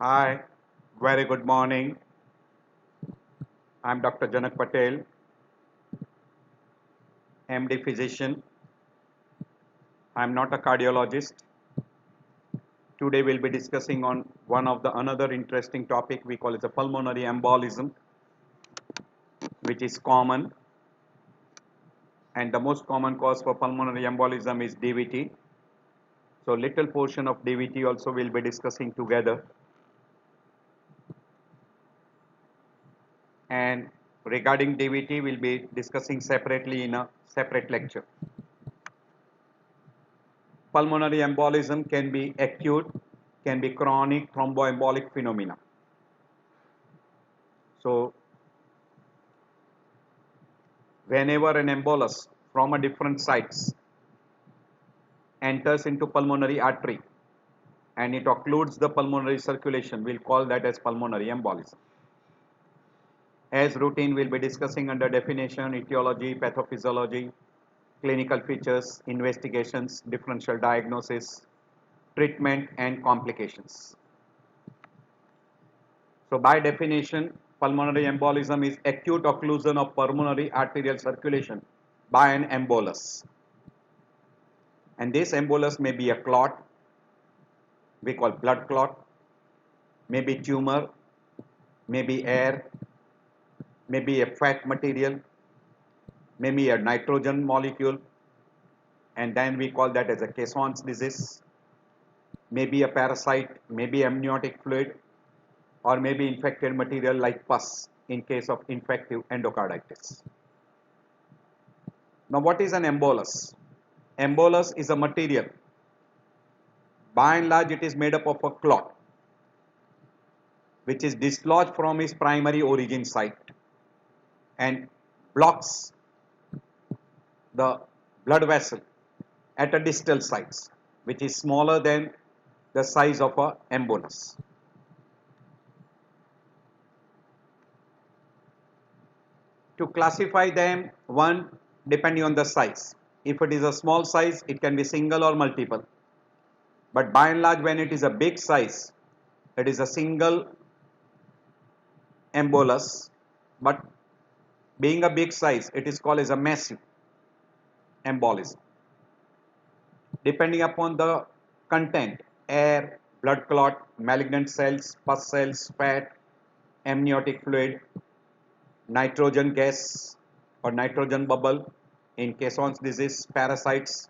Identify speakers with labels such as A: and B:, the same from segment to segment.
A: Hi, very good morning. I'm Dr. Janak Patel, MD physician. I'm not a cardiologist. Today we'll be discussing on one of the another interesting topic we call it the pulmonary embolism, which is common, and the most common cause for pulmonary embolism is DVT. So little portion of DVT also we'll be discussing together. And regarding DVT, we'll be discussing separately in a separate lecture. Pulmonary embolism can be acute, can be chronic thromboembolic phenomena. So, whenever an embolus from a different sites enters into pulmonary artery and it occludes the pulmonary circulation, we'll call that as pulmonary embolism. As routine, we'll be discussing under definition, etiology, pathophysiology, clinical features, investigations, differential diagnosis, treatment and complications. So by definition, pulmonary embolism is acute occlusion of pulmonary arterial circulation by an embolus. And this embolus may be a clot, we call blood clot, maybe tumor, maybe air, maybe a fat material, maybe a nitrogen molecule, and then we call that as a Caisson's disease, maybe a parasite, maybe amniotic fluid, or maybe infected material like pus in case of infective endocarditis. Now what is an embolus? Embolus is a material. By and large it is made up of a clot which is dislodged from its primary origin site and blocks the blood vessel at a distal sites which is smaller than the size of a embolus. To classify them, one, depending on the size. If it is a small size, it can be single or multiple. But by and large, when it is a big size, it is a single embolus. But being a big size, it is called as a massive embolism. Depending upon the content, air, blood clot, malignant cells, pus cells, fat, amniotic fluid, nitrogen gas or nitrogen bubble in Caisson's disease, parasites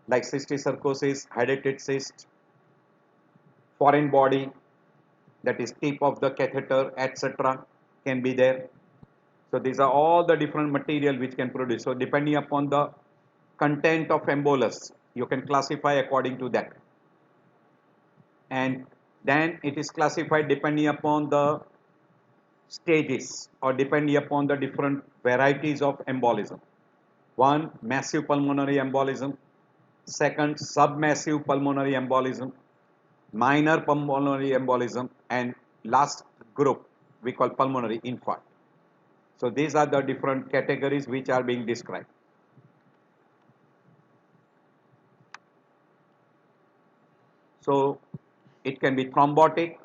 A: like cysticercosis, hydatid cyst, foreign body, that is tip of the catheter, etc. can be there. So these are all the different material which can produce. So depending upon the content of embolus, you can classify according to that. And then it is classified depending upon the stages or depending upon the different varieties of embolism. One, massive pulmonary embolism. Second, submassive pulmonary embolism. Minor pulmonary embolism. And last group we call pulmonary infarct. So these are the different categories which are being described. So it can be thrombotic,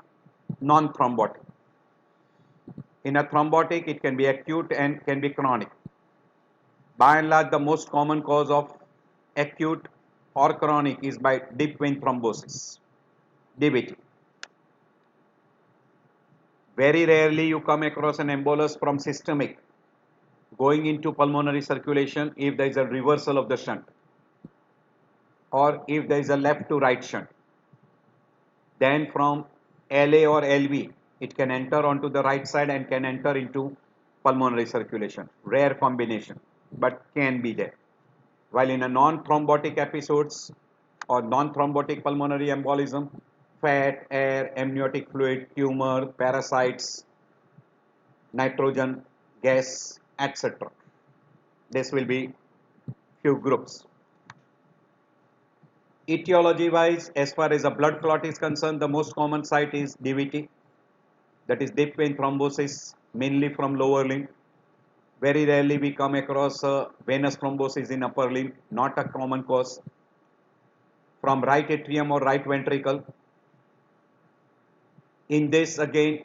A: non-thrombotic. In a thrombotic, it can be acute and can be chronic. By and large, the most common cause of acute or chronic is by deep vein thrombosis, DVT. Very rarely you come across an embolus from systemic going into pulmonary circulation if there is a reversal of the shunt or if there is a left to right shunt. Then from LA or LV, it can enter onto the right side and can enter into pulmonary circulation. Rare combination, but can be there. While in a non-thrombotic episodes or non-thrombotic pulmonary embolism, fat, air, amniotic fluid, tumor, parasites, nitrogen, gas, etc. This will be few groups. Etiology wise, as far as a blood clot is concerned, the most common site is DVT, that is deep vein thrombosis, mainly from lower limb. Very rarely we come across venous thrombosis in upper limb, not a common cause. From right atrium or right ventricle, In this again,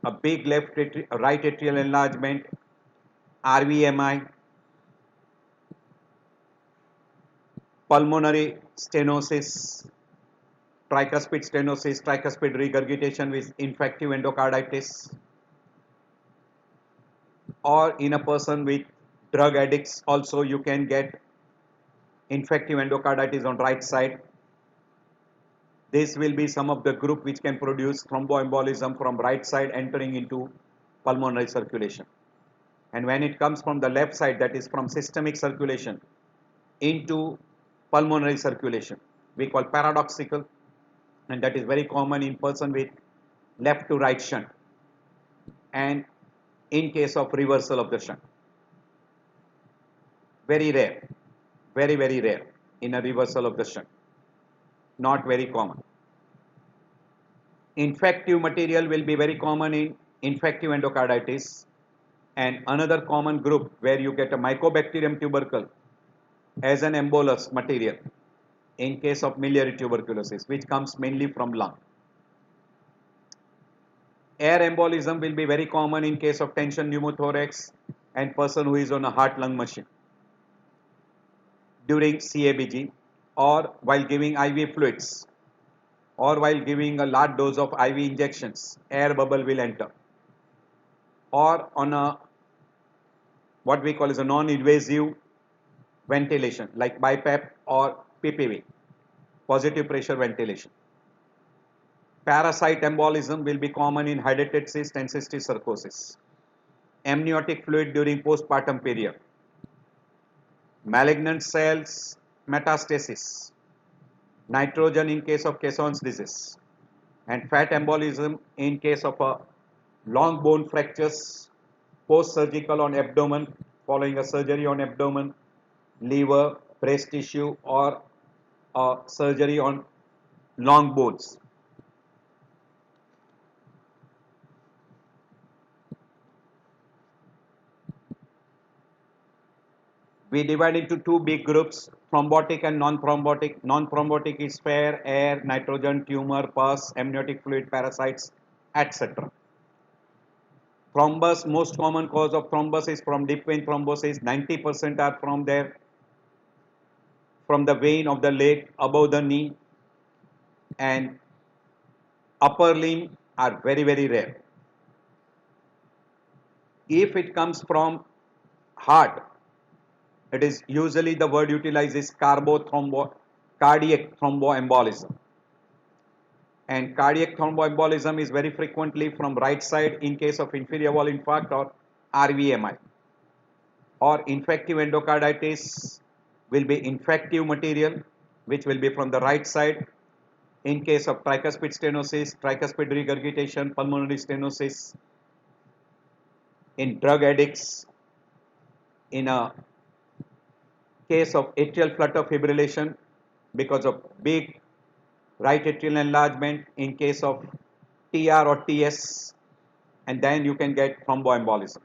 A: a big right atrial enlargement, RVMI, pulmonary stenosis, tricuspid stenosis, tricuspid regurgitation with infective endocarditis, or in a person with drug addicts also you can get infective endocarditis on right side. This will be some of the group which can produce thromboembolism from right side entering into pulmonary circulation. And when it comes from the left side, that is from systemic circulation into pulmonary circulation, we call paradoxical, and that is very common in person with left to right shunt and in case of reversal of the shunt. Very rare, very rare in a reversal of the shunt, not very common. Infective material will be very common in infective endocarditis, and another common group where you get a Mycobacterium tubercle as an embolus material in case of miliary tuberculosis, which comes mainly from lung. Air embolism will be very common in case of tension pneumothorax and person who is on a heart-lung machine during CABG or while giving IV fluids or while giving a large dose of IV injections, air bubble will enter, or on a what we call as a non-invasive ventilation like BiPAP or PPV, positive pressure ventilation. Parasite embolism will be common in hydatid cyst and cysticercosis. Amniotic fluid during postpartum period. Malignant cells metastasis. Nitrogen in case of Caisson's disease. And fat embolism in case of a long bone fractures, post-surgical on abdomen, following a surgery on abdomen, liver, breast tissue, or a surgery on long bones. We divide into two big groups, thrombotic and non-thrombotic. Non-thrombotic is fair, air, nitrogen, tumor, pus, amniotic fluid, parasites, etc. Thrombus, most common cause of thrombus is from deep vein thrombosis. 90% are from there, from the vein of the leg above the knee, and upper limb are very rare. If it comes from heart, it is usually the word utilized is cardiac thromboembolism. And cardiac thromboembolism is very frequently from right side in case of inferior wall infarct or RVMI. Or infective endocarditis will be infective material which will be from the right side in case of tricuspid stenosis, tricuspid regurgitation, pulmonary stenosis, in drug addicts, in a case of atrial flutter fibrillation because of big right atrial enlargement in case of TR or TS, and then you can get thromboembolism.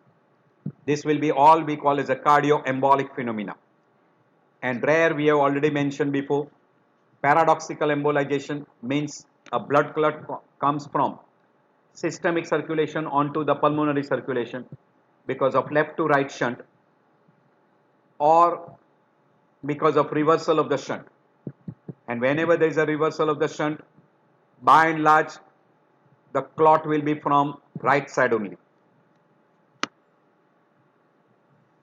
A: This will be all we call as a cardioembolic phenomena. And rare, we have already mentioned before, paradoxical embolization means a blood clot comes from systemic circulation onto the pulmonary circulation because of left to right shunt or because of reversal of the shunt. And whenever there is a reversal of the shunt, by and large, the clot will be from right side only.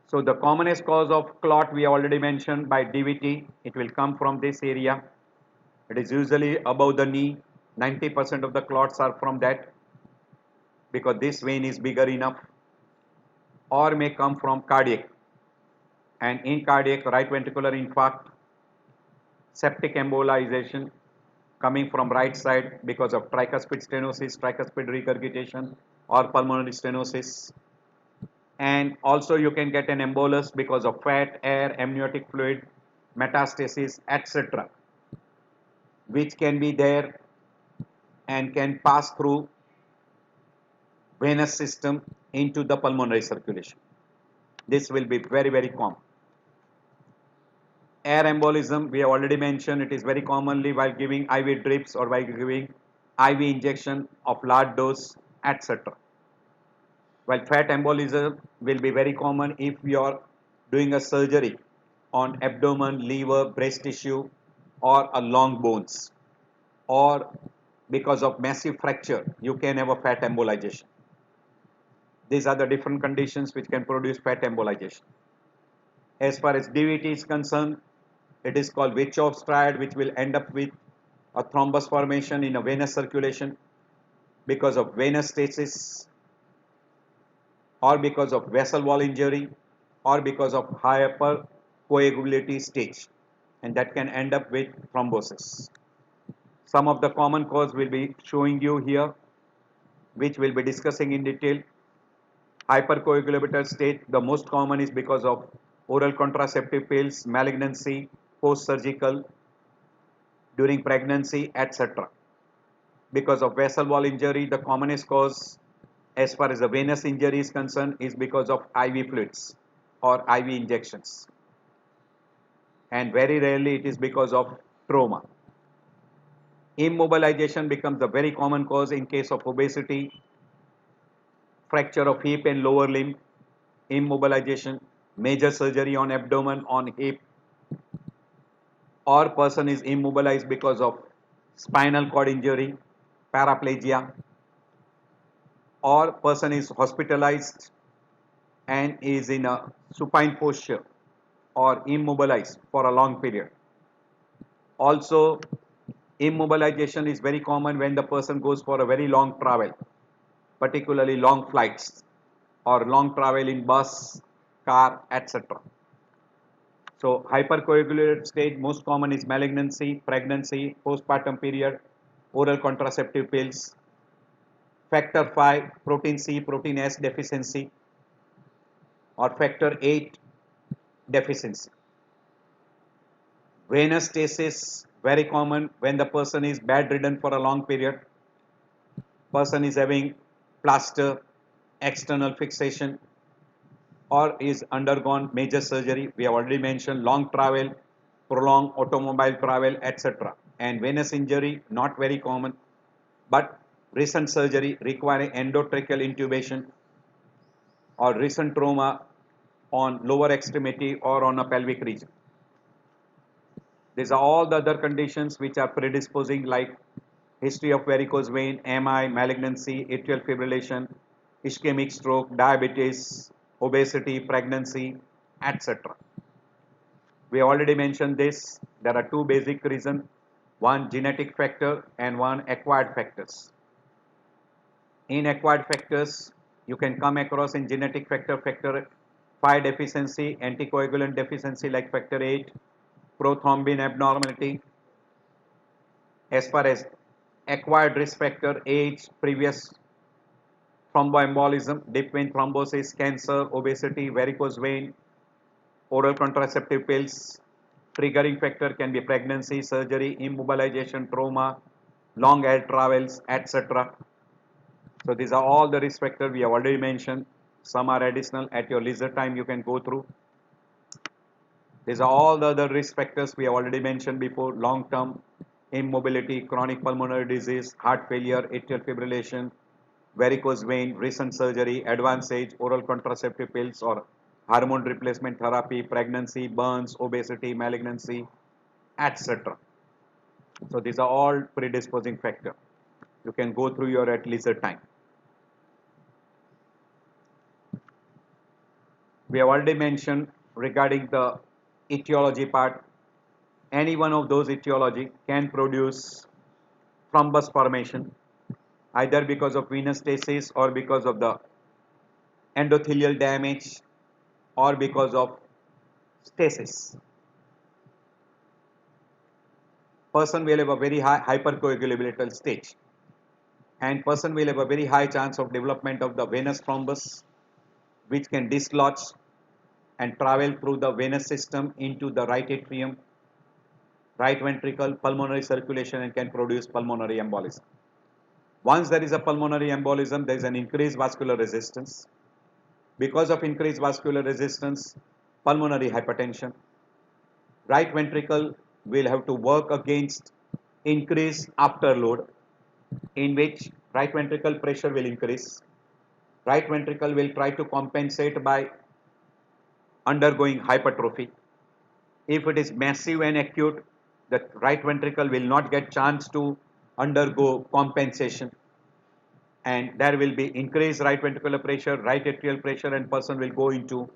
A: So the commonest cause of clot we already mentioned by DVT, it will come from this area. It is usually above the knee. 90% of the clots are from that because this vein is bigger enough, or may come from cardiac. And in cardiac, right ventricular infarct, septic embolization coming from right side because of tricuspid stenosis, tricuspid regurgitation, or pulmonary stenosis. And also you can get an embolus because of fat, air, amniotic fluid, metastasis, etc., which can be there and can pass through venous system into the pulmonary circulation. This will be very common. Air embolism, we have already mentioned, it is very commonly while giving IV drips or while giving IV injection of large dose, etc. While fat embolism will be very common if you are doing a surgery on abdomen, liver, breast tissue or a long bones, or because of massive fracture you can have a fat embolization. These are the different conditions which can produce fat embolization. As far as DVT is concerned, it is called Virchow's triad, which will end up with a thrombus formation in a venous circulation because of venous stasis, or because of vessel wall injury, or because of hypercoagulability stage, and that can end up with thrombosis. Some of the common cause will be showing you here, which we'll be discussing in detail. Hypercoagulable state, the most common is because of oral contraceptive pills, malignancy, post-surgical, during pregnancy, etc. Because of vessel wall injury, the commonest cause as far as the venous injury is concerned is because of IV fluids or IV injections, and very rarely it is because of trauma. Immobilization becomes a very common cause in case of obesity, fracture of hip and lower limb, immobilization, major surgery on abdomen, on hip, or person is immobilized because of spinal cord injury, paraplegia, or person is hospitalized and is in a supine posture or immobilized for a long period. Also, immobilization is very common when the person goes for a very long travel, particularly long flights or long travel in bus, car, etc. So hypercoagulated state most common is malignancy, pregnancy, postpartum period, oral contraceptive pills, factor 5, protein C, protein S deficiency, or factor 8 deficiency. Venous stasis, very common when the person is bedridden for a long period, person is having plaster, external fixation, or is undergone major surgery. We have already mentioned long travel, prolonged automobile travel, etc. And venous injury, not very common, but recent surgery requiring endotracheal intubation or recent trauma on lower extremity or on a pelvic region. These are all the other conditions which are predisposing, like history of varicose vein, MI, malignancy, atrial fibrillation, ischemic stroke, diabetes, obesity, pregnancy, etc. We already mentioned this. There are two basic reasons, one genetic factor and one acquired factors. In acquired factors, you can come across in genetic factor, factor 5 deficiency, anticoagulant deficiency like factor 8, prothrombin abnormality. As far as acquired risk factor, age, previous thromboembolism, deep vein thrombosis, cancer, obesity, varicose vein, oral contraceptive pills. Triggering factor can be pregnancy, surgery, immobilization, trauma, long air travels, etc. So these are all the risk factors we have already mentioned. Some are additional. At your leisure time you can go through. These are all the other risk factors we have already mentioned before: long term immobility, chronic pulmonary disease, heart failure, atrial fibrillation, varicose vein, recent surgery, advanced age, oral contraceptive pills or hormone replacement therapy, pregnancy, burns, obesity, malignancy, etc. So these are all predisposing factors. You can go through your at leisure time. We have already mentioned regarding the etiology part. Any one of those etiology can produce thrombus formation, either because of venous stasis or because of the endothelial damage or because of stasis. Person will have a very high hypercoagulability stage, and person will have a very high chance of development of the venous thrombus, which can dislodge and travel through the venous system into the right atrium, right ventricle, pulmonary circulation, and can produce pulmonary embolism. Once there is a pulmonary embolism, there is an increased vascular resistance. Because of increased vascular resistance, pulmonary hypertension, right ventricle will have to work against increased afterload, in which right ventricle pressure will increase. Right ventricle will try to compensate by undergoing hypertrophy. If it is massive and acute, the right ventricle will not get chance to undergo compensation, and there will be increased right ventricular pressure, right atrial pressure, and person will go into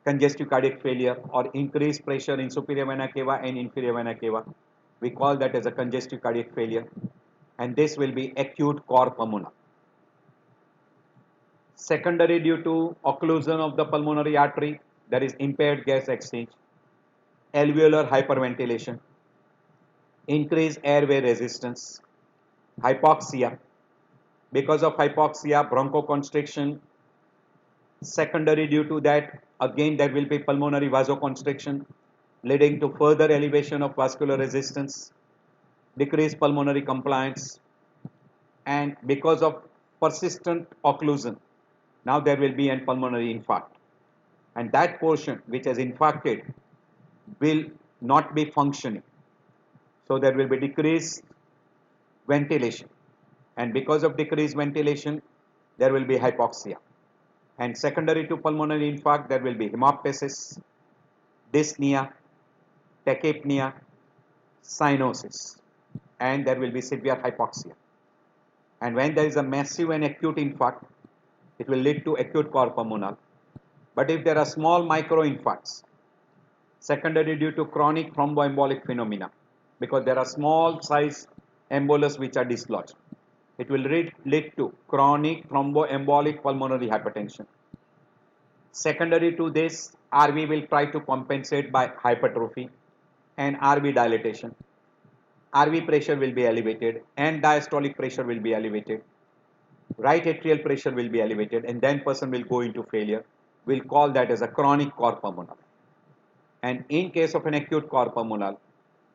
A: congestive cardiac failure or increased pressure in superior vena cava and inferior vena cava. We call that as a congestive cardiac failure, and this will be acute cor pulmonale. Secondary due to occlusion of the pulmonary artery, there is impaired gas exchange, alveolar hyperventilation, increased airway resistance, hypoxia. Because of hypoxia, bronchoconstriction. Secondary due to that, again there will be pulmonary vasoconstriction leading to further elevation of vascular resistance, decreased pulmonary compliance, and because of persistent occlusion, now there will be a pulmonary infarct, and that portion which has infarcted will not be functioning. So there will be decreased ventilation, and because of decreased ventilation, there will be hypoxia. And secondary to pulmonary infarct, there will be hemoptysis, dyspnea, tachypnea, cyanosis, and there will be severe hypoxia. And when there is a massive and acute infarct, it will lead to acute cor pulmonale. But if there are small microinfarcts, secondary due to chronic thromboembolic phenomena, because there are small size embolus which are dislodged, it will lead to chronic thromboembolic pulmonary hypertension. Secondary to this, RV will try to compensate by hypertrophy and RV dilatation. RV pressure will be elevated and diastolic pressure will be elevated. Right atrial pressure will be elevated, and then person will go into failure. We'll call that as a chronic cor pulmonale. And in case of an acute cor pulmonale,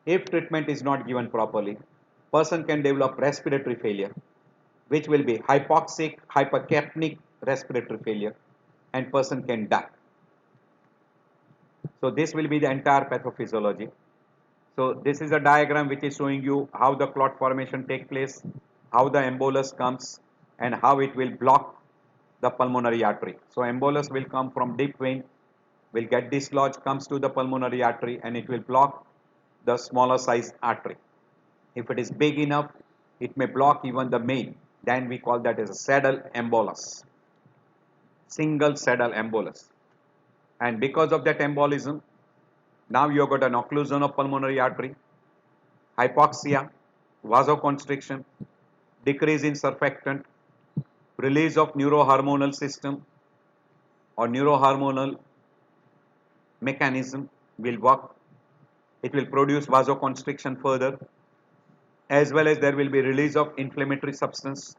A: if treatment is not given properly, person can develop respiratory failure, which will be hypoxic, hypercapnic respiratory failure, and person can die. So this will be the entire pathophysiology. So this is a diagram which is showing you how the clot formation takes place, how the embolus comes, and how it will block the pulmonary artery. So embolus will come from deep vein, will get dislodged, comes to the pulmonary artery, and it will block the smaller size artery. If it is big enough, it may block even the main. Then we call that as a saddle embolus, single saddle embolus. And because of that embolism, now you have got an occlusion of pulmonary artery, hypoxia, vasoconstriction, decrease in surfactant, release of neurohormonal system or neurohormonal mechanism will work. It will produce vasoconstriction further, as well as there will be release of inflammatory substance.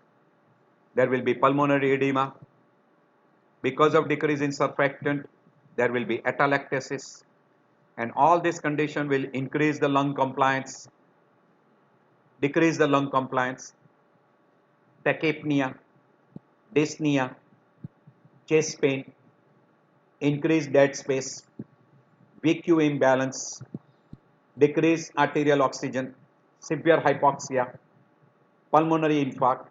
A: There will be pulmonary edema. Because of decrease in surfactant, there will be atelectasis, and all this condition will increase the lung compliance, decrease the lung compliance, tachypnea, dyspnea, chest pain, increased dead space, VQ imbalance, decreased arterial oxygen, severe hypoxia, pulmonary infarct.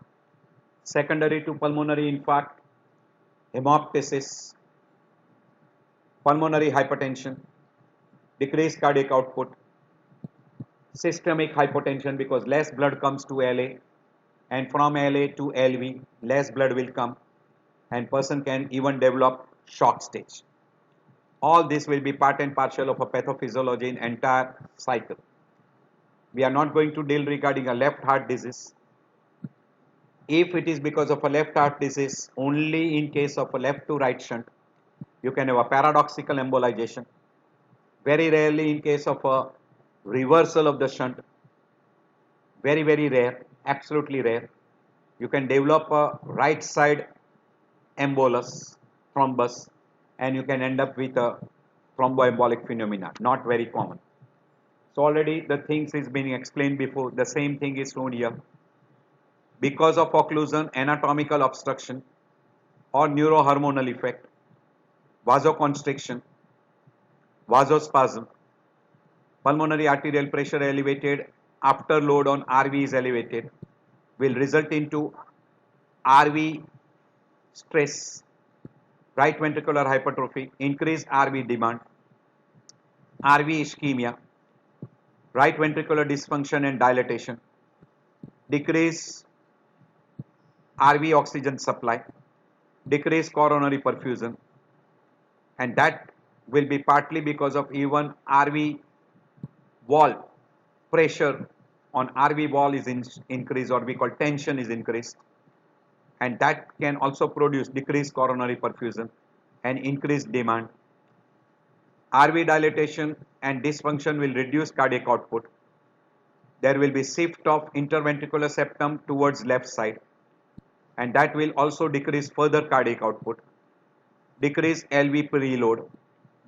A: Secondary to pulmonary infarct, hemoptysis, pulmonary hypertension, decreased cardiac output, systemic hypotension because less blood comes to LA, and from LA to LV less blood will come, and person can even develop shock stage. All this will be part and parcel of a pathophysiology in entire cycle. We are not going to deal regarding a left heart disease. If it is because of a left heart disease, only in case of a left to right shunt, you can have a paradoxical embolization. Very rarely in case of a reversal of the shunt, very rare, absolutely rare, you can develop a right side embolus, thrombus, and you can end up with a thromboembolic phenomena, not very common. So already the things is being explained before, the same thing is shown here. Because of occlusion, anatomical obstruction or neurohormonal effect, vasoconstriction, vasospasm, pulmonary arterial pressure elevated after load on RV is elevated, will result into RV stress, right ventricular hypertrophy, increased RV demand, RV ischemia, right ventricular dysfunction and dilatation, decrease RV oxygen supply, decrease coronary perfusion, and that will be partly because of even RV wall pressure on RV wall is increased, or we call tension is increased, and that can also produce decreased coronary perfusion and increased demand. RV dilatation and dysfunction will reduce cardiac output. There will be shift of interventricular septum towards left side, and that will also decrease further cardiac output, decrease LV preload,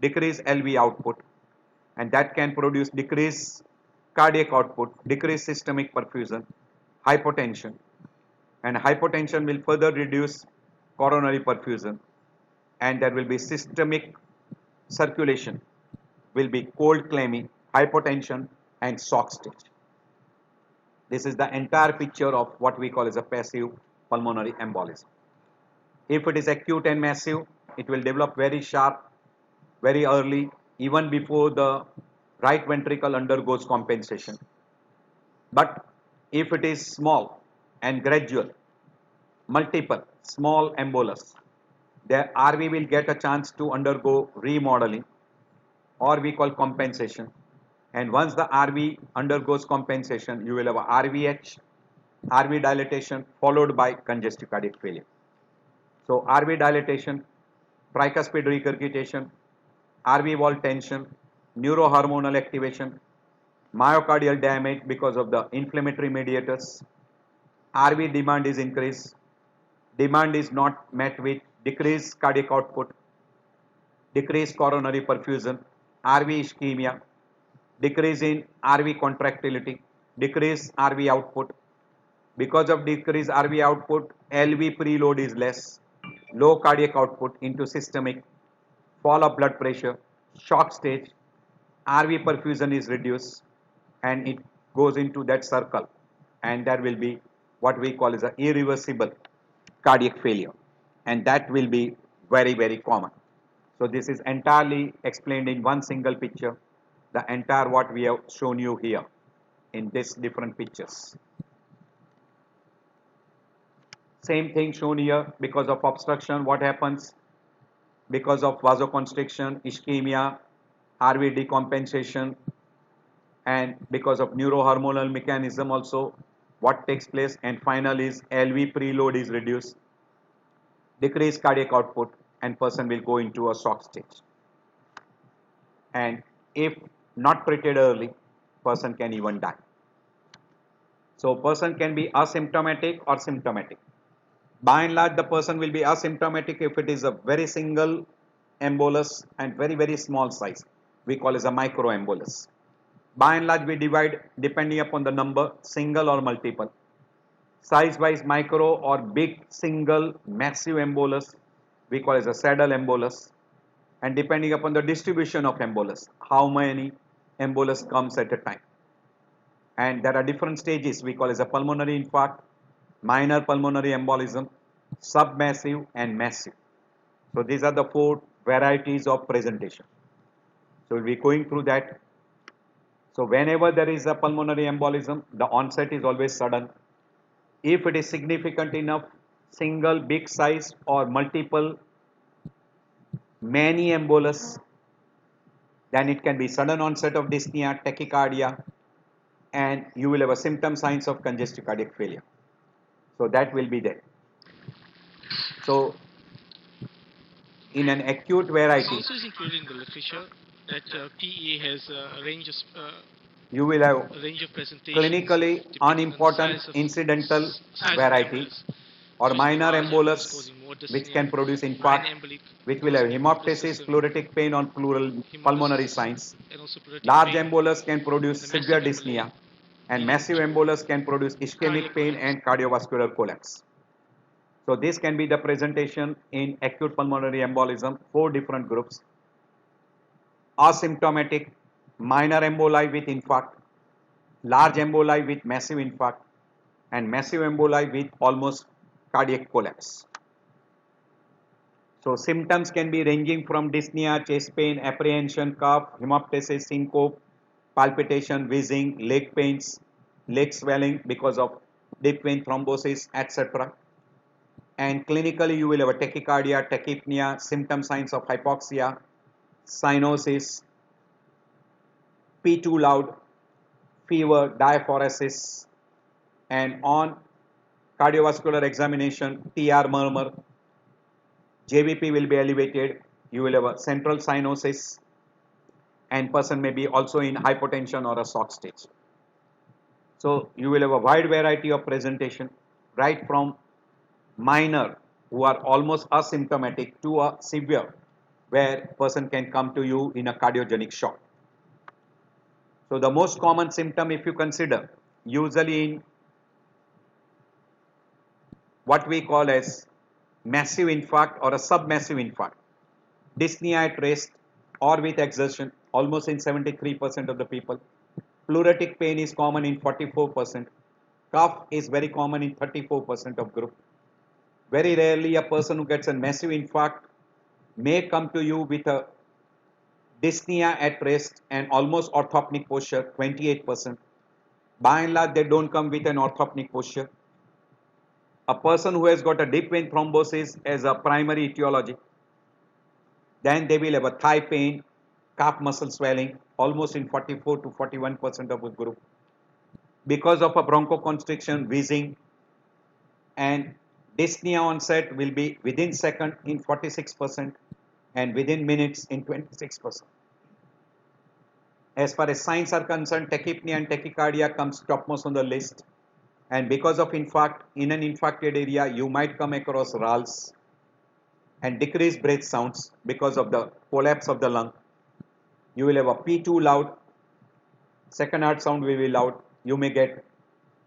A: decrease LV output, and that can produce decreased cardiac output, decreased systemic perfusion, hypotension, and hypotension will further reduce coronary perfusion, and there will be systemic circulation will be cold clammy, hypotension, and shock stage. This is the entire picture of what we call as a passive pulmonary embolism. If it is acute and massive, it will develop very sharp, very early, even before the right ventricle undergoes compensation. But if it is small and gradual, multiple small embolus, the RV will get a chance to undergo remodeling, or we call compensation. And once the RV undergoes compensation, you will have a RVH, RV dilatation followed by congestive cardiac failure. So RV dilatation, tricuspid regurgitation, RV wall tension, neurohormonal activation, myocardial damage because of the inflammatory mediators, RV demand is increased, demand is not met with decreased cardiac output, decreased coronary perfusion, RV ischemia, decrease in RV contractility, decreased RV output. Because of decreased RV output, LV preload is less, low cardiac output into systemic, fall of blood pressure, shock stage, RV perfusion is reduced, and it goes into that circle, and there will be what we call as an irreversible cardiac failure, and that will be very, very common. So this is entirely explained in one single picture, the entire what we have shown you here in these different pictures. Same thing shown here. Because of obstruction, what happens? Because of vasoconstriction, ischemia, RV decompensation, and because of neurohormonal mechanism also, what takes place? And final is LV preload is reduced, decreased cardiac output, and person will go into a shock stage. And if not treated early, person can even die. So person can be asymptomatic or symptomatic. By and large, the person will be asymptomatic if it is a very single embolus and very, very small size. We call it a microembolus. By and large, we divide depending upon the number, single or multiple. Size wise, micro or big single massive embolus, we call it a saddle embolus. And depending upon the distribution of embolus, how many embolus comes at a time. And there are different stages, we call it a pulmonary infarct, minor pulmonary embolism, submassive, and massive. So these are the four varieties of presentation. So we'll be going through that. So whenever there is a pulmonary embolism, the onset is always sudden. If it is significant enough, single, big size, or multiple, many embolus, then it can be sudden onset of dyspnea, tachycardia, and you will have a symptom signs of congestive cardiac failure. So that will be there. So in an acute variety,
B: Also is included in the literature that PE has a range of
A: you will have
B: presentations
A: clinically
B: depending on the
A: unimportant
B: size of
A: incidental
B: size
A: variety
B: of embolus.
A: or
B: Usually
A: minor
B: large
A: embolus
B: causing more
A: which
B: dyspnea,
A: can produce
B: minor
A: infarct,
B: embolic
A: which will have
B: causing
A: hemoptysis,
B: hemoptysis,
A: pleuritic pain on pleural pulmonary
B: hemoptysis,
A: signs.
B: and also pleuritic
A: Large
B: pain,
A: embolus can produce
B: and the
A: severe
B: massive emboli
A: dyspnea, and
B: leading
A: massive
B: to
A: embolus can produce ischemic
B: cardiac
A: pain
B: collapse.
A: and cardiovascular collapse. So this can be the presentation in acute pulmonary embolism, 4 different groups: asymptomatic, minor emboli with infarct, large emboli with massive infarct, and massive emboli with almost cardiac collapse. So symptoms can be ranging from dyspnea, chest pain, apprehension, cough, hemoptysis, syncope, palpitation, wheezing, leg pains, leg swelling because of deep vein thrombosis, etc. And clinically you will have a tachycardia, tachypnea, symptom signs of hypoxia, cyanosis, P2 loud, fever, diaphoresis, and on cardiovascular examination, TR murmur, JVP will be elevated, you will have a central cyanosis, and person may be also in hypotension or a shock stage. So you will have a wide variety of presentation, right from minor who are almost asymptomatic to a severe where person can come to you in a cardiogenic shock. So the most common symptom, if you consider, usually in what we call as massive infarct or a submassive infarct, dyspnea at rest or with exertion, almost in 73% of the people. Pleuritic pain is common in 44%. Cough is very common in 34% of group. Very rarely a person who gets a massive infarct may come to you with a dyspnea at rest and almost orthopneic posture, 28%. By and large, they don't come with an orthopneic posture. A person who has got a deep vein thrombosis as a primary etiology, then they will have a thigh pain, calf muscle swelling, almost in 44 to 41% of the group. Because of a bronchoconstriction, wheezing, and dyspnea onset will be within second in 46% and within minutes in 26%. As far as signs are concerned, tachypnea and tachycardia comes topmost on the list. And because of infarct, in an infarcted area, you might come across rales and decreased breath sounds because of the collapse of the lung. You will have a P2 loud, second heart sound will be loud. You may get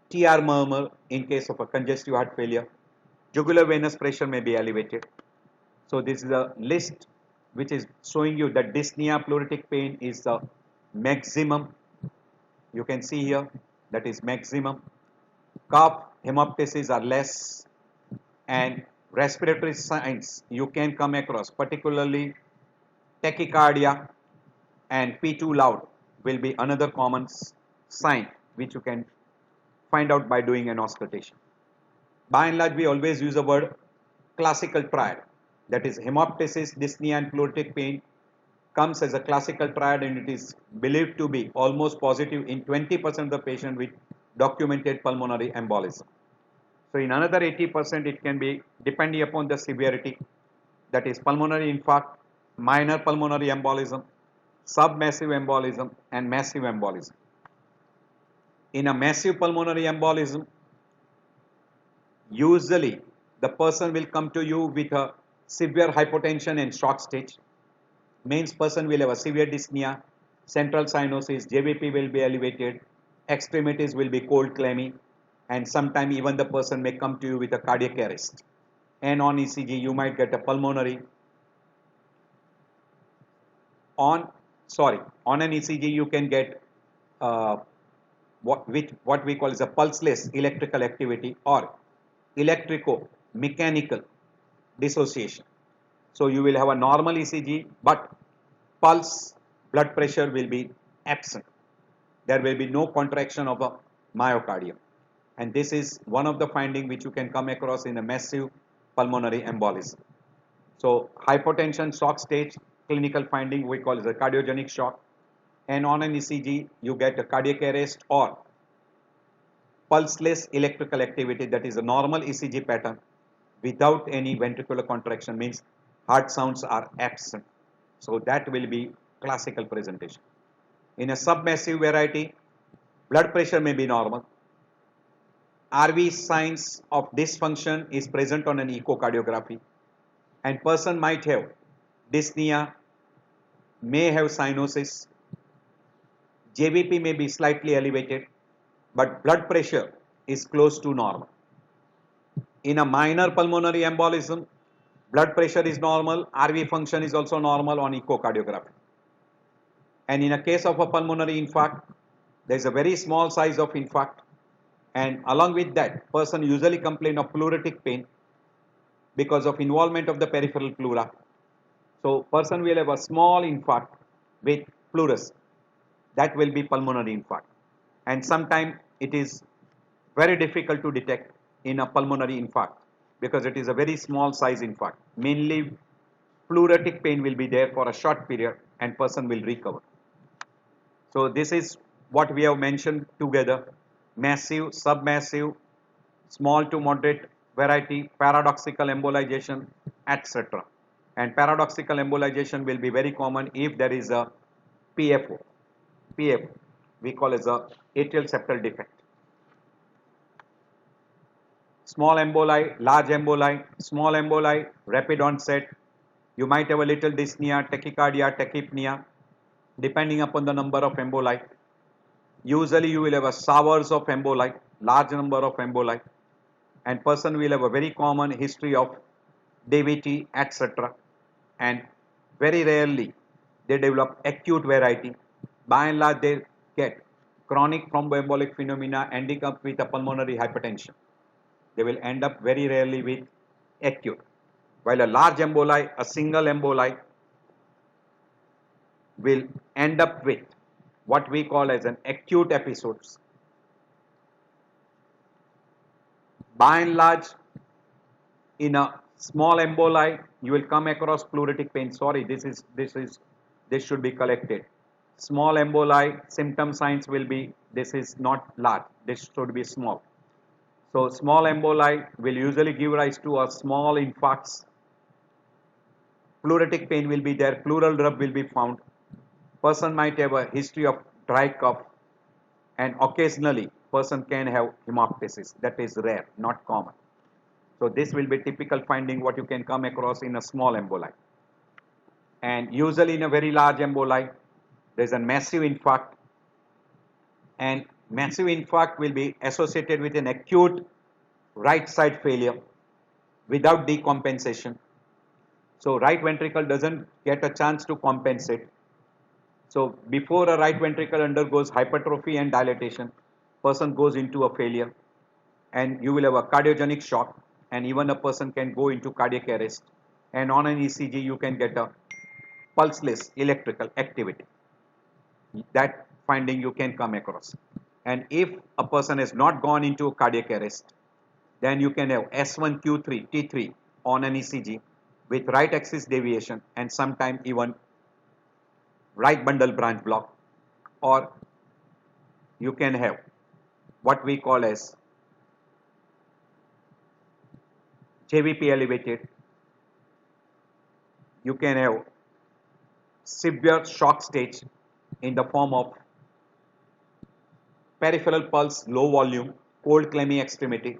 A: TR murmur in case of a congestive heart failure. Jugular venous pressure may be elevated. So this is a list which is showing you that dyspnea, pleuritic pain is the maximum. You can see here that is maximum. Cough, hemoptysis are less, and respiratory signs you can come across, particularly tachycardia and P2 loud will be another common sign which you can find out by doing an auscultation. By and large, we always use the word classical triad, that is hemoptysis, dyspnea and pleuritic pain comes as a classical triad, and it is believed to be almost positive in 20% of the patient with documented pulmonary embolism. So in another 80% it can be depending upon the severity, that is pulmonary infarct, minor pulmonary embolism, submassive embolism and massive embolism. In a massive pulmonary embolism, usually the person will come to you with a severe hypotension and shock stage. Means person will have a severe dyspnea, central cyanosis, JVP will be elevated, extremities will be cold clammy, and sometime even the person may come to you with a cardiac arrest. And on ECG you might get a pulmonary. On an ECG you can get what we call is a pulseless electrical activity or electrico-mechanical dissociation. So you will have a normal ECG, but pulse, blood pressure will be absent. There will be no contraction of a myocardium. And this is one of the findings which you can come across in a massive pulmonary embolism. So hypotension, shock stage, clinical finding we call as a cardiogenic shock. And on an ECG, you get a cardiac arrest or pulseless electrical activity, that is a normal ECG pattern without any ventricular contraction, means heart sounds are absent. So that will be classical presentation. In a submassive variety, blood pressure may be normal. RV signs of dysfunction is present on an echocardiography, and person might have dyspnea, may have cyanosis, JVP may be slightly elevated, but blood pressure is close to normal. In a minor pulmonary embolism, blood pressure is normal, RV function is also normal on echocardiography. And in a case of a pulmonary infarct, there is a very small size of infarct, And along with that, person usually complain of pleuritic pain because of involvement of the peripheral pleura. So person will have a small infarct with pleurus. That will be pulmonary infarct. And sometimes it is very difficult to detect in a pulmonary infarct because it is a very small size infarct. Mainly pleuritic pain will be there for a short period and person will recover. So this is what we have mentioned together: massive, submassive, small to moderate variety, paradoxical embolization, etc. And paradoxical embolization will be very common if there is a PFO. PFO we call as a atrial septal defect. Small emboli, large emboli, small emboli, rapid onset. You might have a little dyspnea, tachycardia, tachypnea, depending upon the number of emboli. Usually you will have a showers of emboli, large number of emboli, and person will have a very common history of DVT, etc. And very rarely they develop acute variety. By and large, they get chronic thromboembolic phenomena ending up with a pulmonary hypertension. They will end up very rarely with acute. While a large emboli, a single emboli, will end up with what we call as an acute episodes. By and large, in a small emboli, you will come across pleuritic pain. Sorry, this should be collected. Small emboli, symptom signs will be, this is not large, this should be small. So small emboli will usually give rise to a small infarcts. Pleuritic pain will be there, pleural rub will be found. Person might have a history of dry cough, and occasionally person can have hemoptysis. That is rare, not common. So this will be typical finding what you can come across in a small emboli. And usually in a very large emboli, there is a massive infarct, and massive infarct will be associated with an acute right side failure without decompensation. So right ventricle doesn't get a chance to compensate. So before a right ventricle undergoes hypertrophy and dilatation, person goes into a failure, and you will have a cardiogenic shock, and even a person can go into cardiac arrest, and on an ECG you can get a pulseless electrical activity. That finding you can come across. And if a person has not gone into a cardiac arrest, then you can have S1Q3 T3 on an ECG with right axis deviation and sometimes even right bundle branch block, or you can have what we call as JVP elevated. You can have severe shock stage in the form of peripheral pulse, low volume, cold clammy extremity,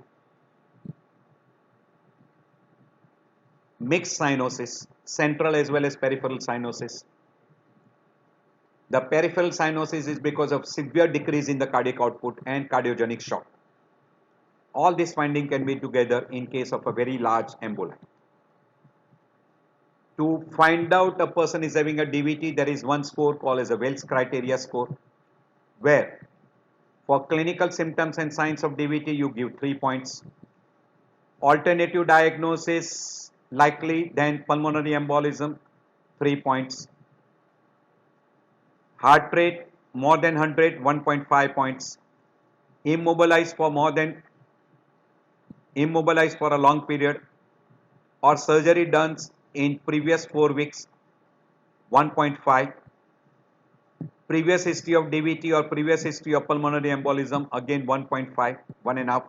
A: mixed cyanosis, central as well as peripheral cyanosis. The peripheral cyanosis is because of severe decrease in the cardiac output and cardiogenic shock. All this finding can be together in case of a very large emboli. To find out a person is having a DVT, there is one score called as a Wells criteria score, where for clinical symptoms and signs of DVT you give 3 points. Alternative diagnosis likely then pulmonary embolism, 3 points. Heart rate more than 100, 1.5 points. Immobilized for a long period, or surgery done in previous 4 weeks, 1.5. Previous history of DVT or previous history of pulmonary embolism, again 1.5, 1.5.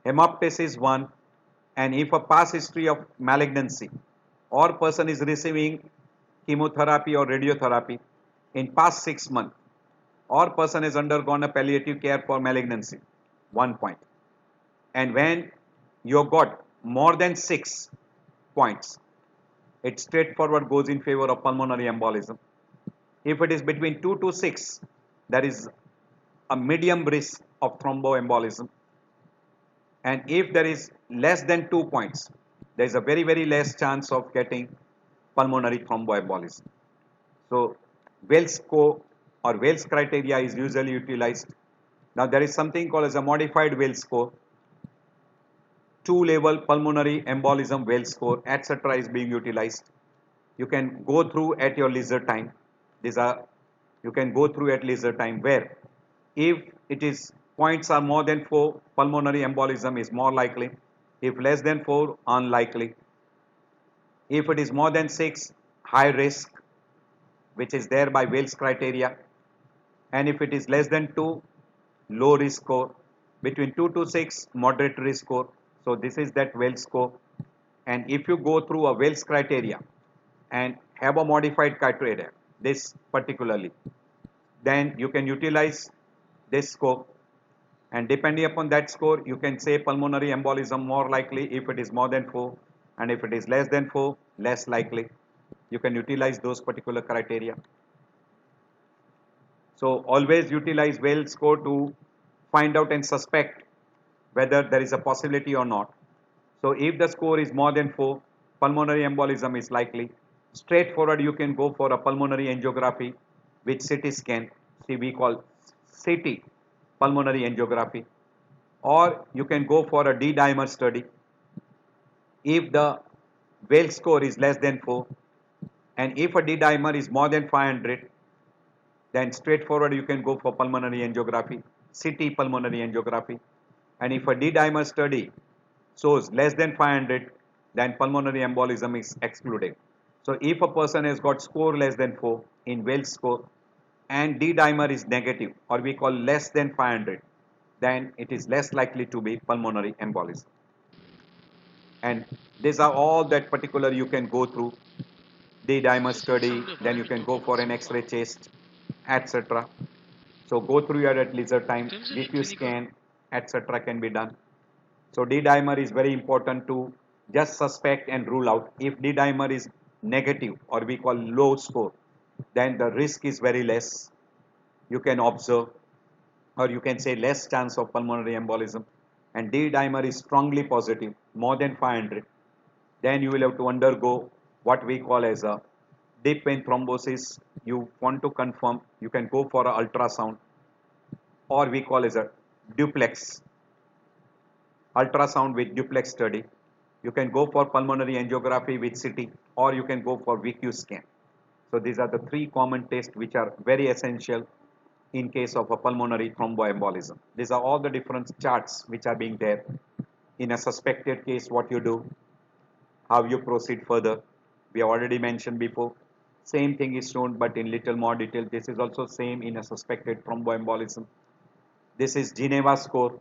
A: Hemoptysis 1. And if a past history of malignancy or person is receiving chemotherapy or radiotherapy in past 6 months, or person has undergone a palliative care for malignancy, 1 point. And when you got more than 6 points, it straightforward goes in favor of pulmonary embolism. If it is between 2 to 6, there is a medium risk of thromboembolism. And if there is less than 2 points, there is a very less chance of getting pulmonary thromboembolism. So Wells score or Wells criteria is usually utilized Now there is something called as a modified Wales score. Two-level pulmonary embolism Wales score, etc. is being utilized. You can go through at your leisure time. These are you can go through at leisure time where if it is points are more than 4, pulmonary embolism is more likely. If less than 4, unlikely. If it is more than 6, high risk, which is there by Wales criteria. And if it is less than 2, low risk score. Between 2 to 6, moderate risk score. So this is that Wales score. And if you go through a Wales criteria and have a modified criteria, this particularly, then you can utilize this score, and depending upon that score you can say pulmonary embolism more likely if it is more than 4, and if it is less than 4, less likely. You can utilize those particular criteria. So always utilize Wales score to find out and suspect whether there is a possibility or not. So if the score is more than 4, pulmonary embolism is likely. Straightforward, you can go for a pulmonary angiography with CT scan. See, we call CT pulmonary angiography. Or you can go for a D-dimer study. If the Wales score is less than 4, and if a D-dimer is more than 500, then straightforward you can go for pulmonary angiography, CT pulmonary angiography. And if a D-dimer study shows less than 500, then pulmonary embolism is excluded. So if a person has got score less than 4 in Wales score and D-dimer is negative, or we call less than 500, then it is less likely to be pulmonary embolism. And these are all that particular you can go through. D-dimer study, then you can go for an X-ray chest, etc. So go through your at leisure time, VQ scan, etc. can be done. So D-dimer is very important to just suspect and rule out. If D-dimer is negative or we call low score, then the risk is very less. You can observe, or you can say less chance of pulmonary embolism. And D-dimer is strongly positive, more than 500. Then you will have to undergo what we call as a deep vein thrombosis. You want to confirm, you can go for an ultrasound, or we call as a duplex ultrasound with duplex study. You can go for pulmonary angiography with CT, or you can go for VQ scan. So these are the 3 common tests which are very essential in case of a pulmonary thromboembolism. These are all the different charts which are being there. In a suspected case, what you do, how you proceed further. We have already mentioned before. Same thing is shown but in little more detail. This is also same in a suspected thromboembolism. This is Geneva score.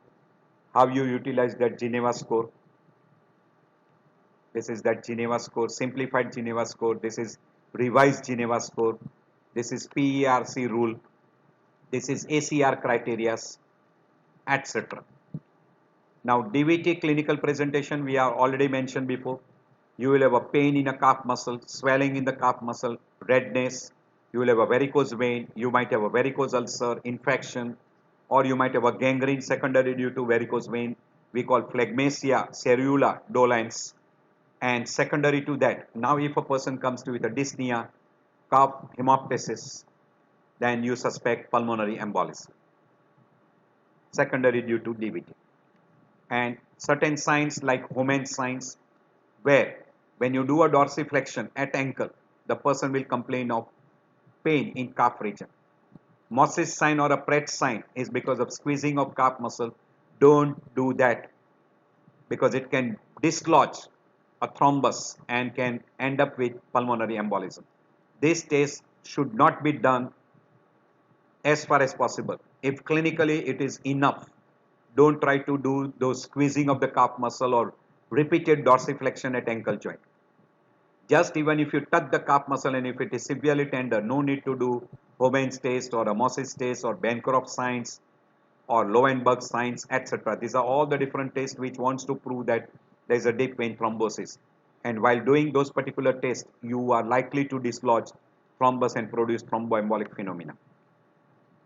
A: How you utilize that Geneva score. This is that Geneva score, simplified Geneva score. This is revised Geneva score. This is PERC rule. This is ACR criteria, etc. Now DVT clinical presentation we have already mentioned before. You will have a pain in a calf muscle, swelling in the calf muscle, redness. You will have a varicose vein. You might have a varicose ulcer, infection, or you might have a gangrene secondary due to varicose vein. We call phlegmasia, cerula, dolens. And secondary to that, now if a person comes to with a dyspnea, calf hemoptysis, then you suspect pulmonary embolism, secondary due to DVT. And certain signs like Homan signs, where when you do a dorsiflexion at ankle, the person will complain of pain in calf region. Mosses sign or a Pret sign is because of squeezing of calf muscle. Don't do that, because it can dislodge a thrombus and can end up with pulmonary embolism. This test should not be done as far as possible. If clinically it is enough, don't try to do those squeezing of the calf muscle or repeated dorsiflexion at ankle joint. Just even if you touch the calf muscle and if it is severely tender, no need to do Hoban's test or a Mosses test or Bancroft signs or Lowenberg signs, etc. These are all the different tests which wants to prove that there is a deep vein thrombosis. And while doing those particular tests, you are likely to dislodge thrombus and produce thromboembolic phenomena.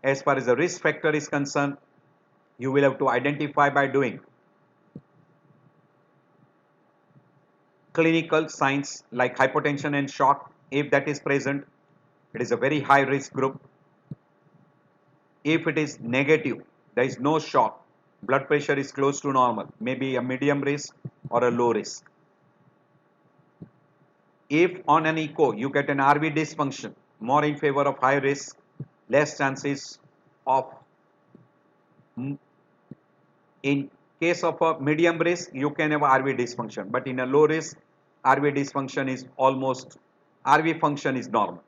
A: As far as the risk factor is concerned, you will have to identify by doing clinical signs like hypotension and shock. If that is present, it is a very high risk group. If it is negative, there is no shock, blood pressure is close to normal, maybe a medium risk or a low risk. If on an echo you get an RV dysfunction, more in favor of high risk, less chances of. In case of a medium risk, you can have RV dysfunction, but in a low risk, RV dysfunction is almost, RV function is normal.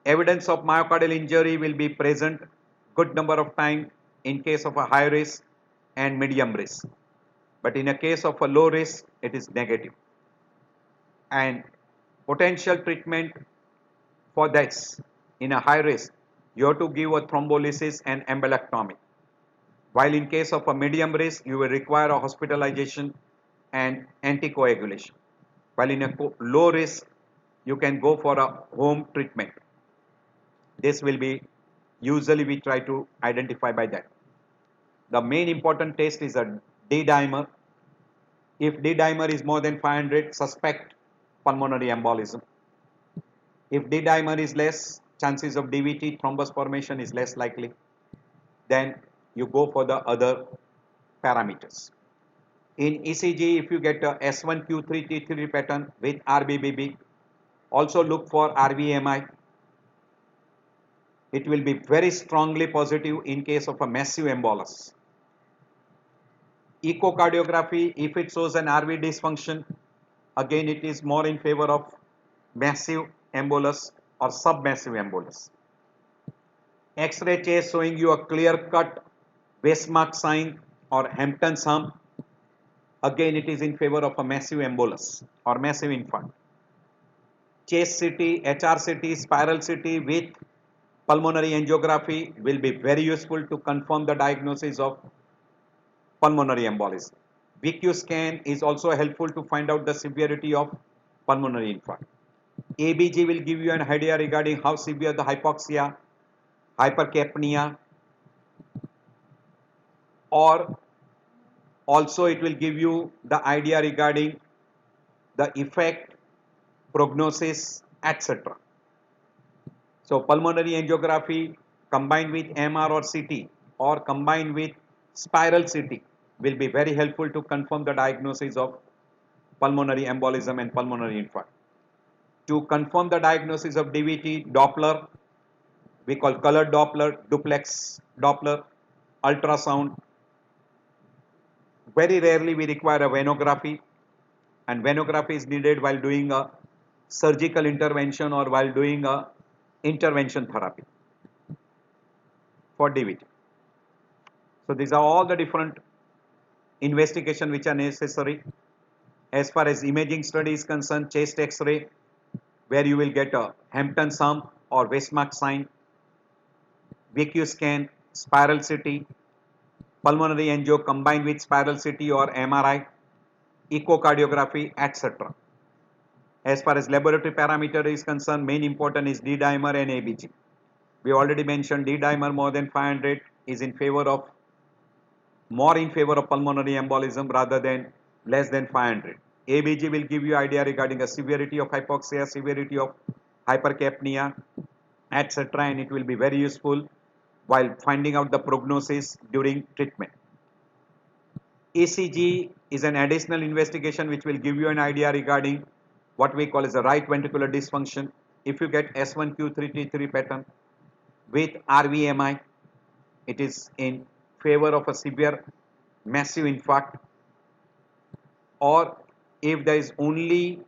A: Evidence of myocardial injury will be present good number of time in case of a high risk and medium risk, but in a case of a low risk, it is negative. And potential treatment for this in a high risk, you have to give a thrombolysis and embolectomy. While in case of a medium risk, you will require a hospitalization and anticoagulation. While in a low risk, you can go for a home treatment. This will be, usually we try to identify by that. The main important test is a D-dimer. If D-dimer is more than 500, suspect pulmonary embolism. If D-dimer is less, chances of DVT, thrombus formation is less likely. Then you go for the other parameters. In ECG, if you get a S1Q3T3 pattern with RBBB, also look for RVMI. It will be very strongly positive in case of a massive embolus. Echocardiography, if it shows an RV dysfunction, again it is more in favor of massive embolus or submassive embolus. X-ray chest showing you a clear-cut Westmark sign or Hampton's hump, again it is in favor of a massive embolus or massive infarct. Chest CT, HR CT, spiral CT with pulmonary angiography will be very useful to confirm the diagnosis of pulmonary embolism. VQ scan is also helpful to find out the severity of pulmonary infarct. ABG will give you an idea regarding how severe the hypoxia, hypercapnia, or also it will give you the idea regarding the effect, prognosis, etc. So pulmonary angiography combined with MR or CT or combined with spiral CT will be very helpful to confirm the diagnosis of pulmonary embolism and pulmonary infarct. To confirm the diagnosis of DVT, Doppler, we call colored Doppler, duplex Doppler, ultrasound. Very rarely we require a venography, and venography is needed while doing a surgical intervention or while doing a intervention therapy for DVT. So these are all the different investigation which are necessary. As far as imaging study is concerned, chest X-ray, where you will get a Hampton's hump or Westmark sign, VQ scan, spiral CT, pulmonary angio combined with spiral CT or MRI, echocardiography, etc. As far as laboratory parameter is concerned, main important is D-dimer and ABG. We already mentioned D-dimer more than 500 is more in favor of pulmonary embolism rather than less than 500. ABG will give you idea regarding the severity of hypoxia, severity of hypercapnia, etc. and it will be very useful while finding out the prognosis during treatment. ECG is an additional investigation which will give you an idea regarding what we call as a right ventricular dysfunction. If you get S1Q3T3 pattern with RVMI, it is in favor of a severe massive infarct. Or if there is only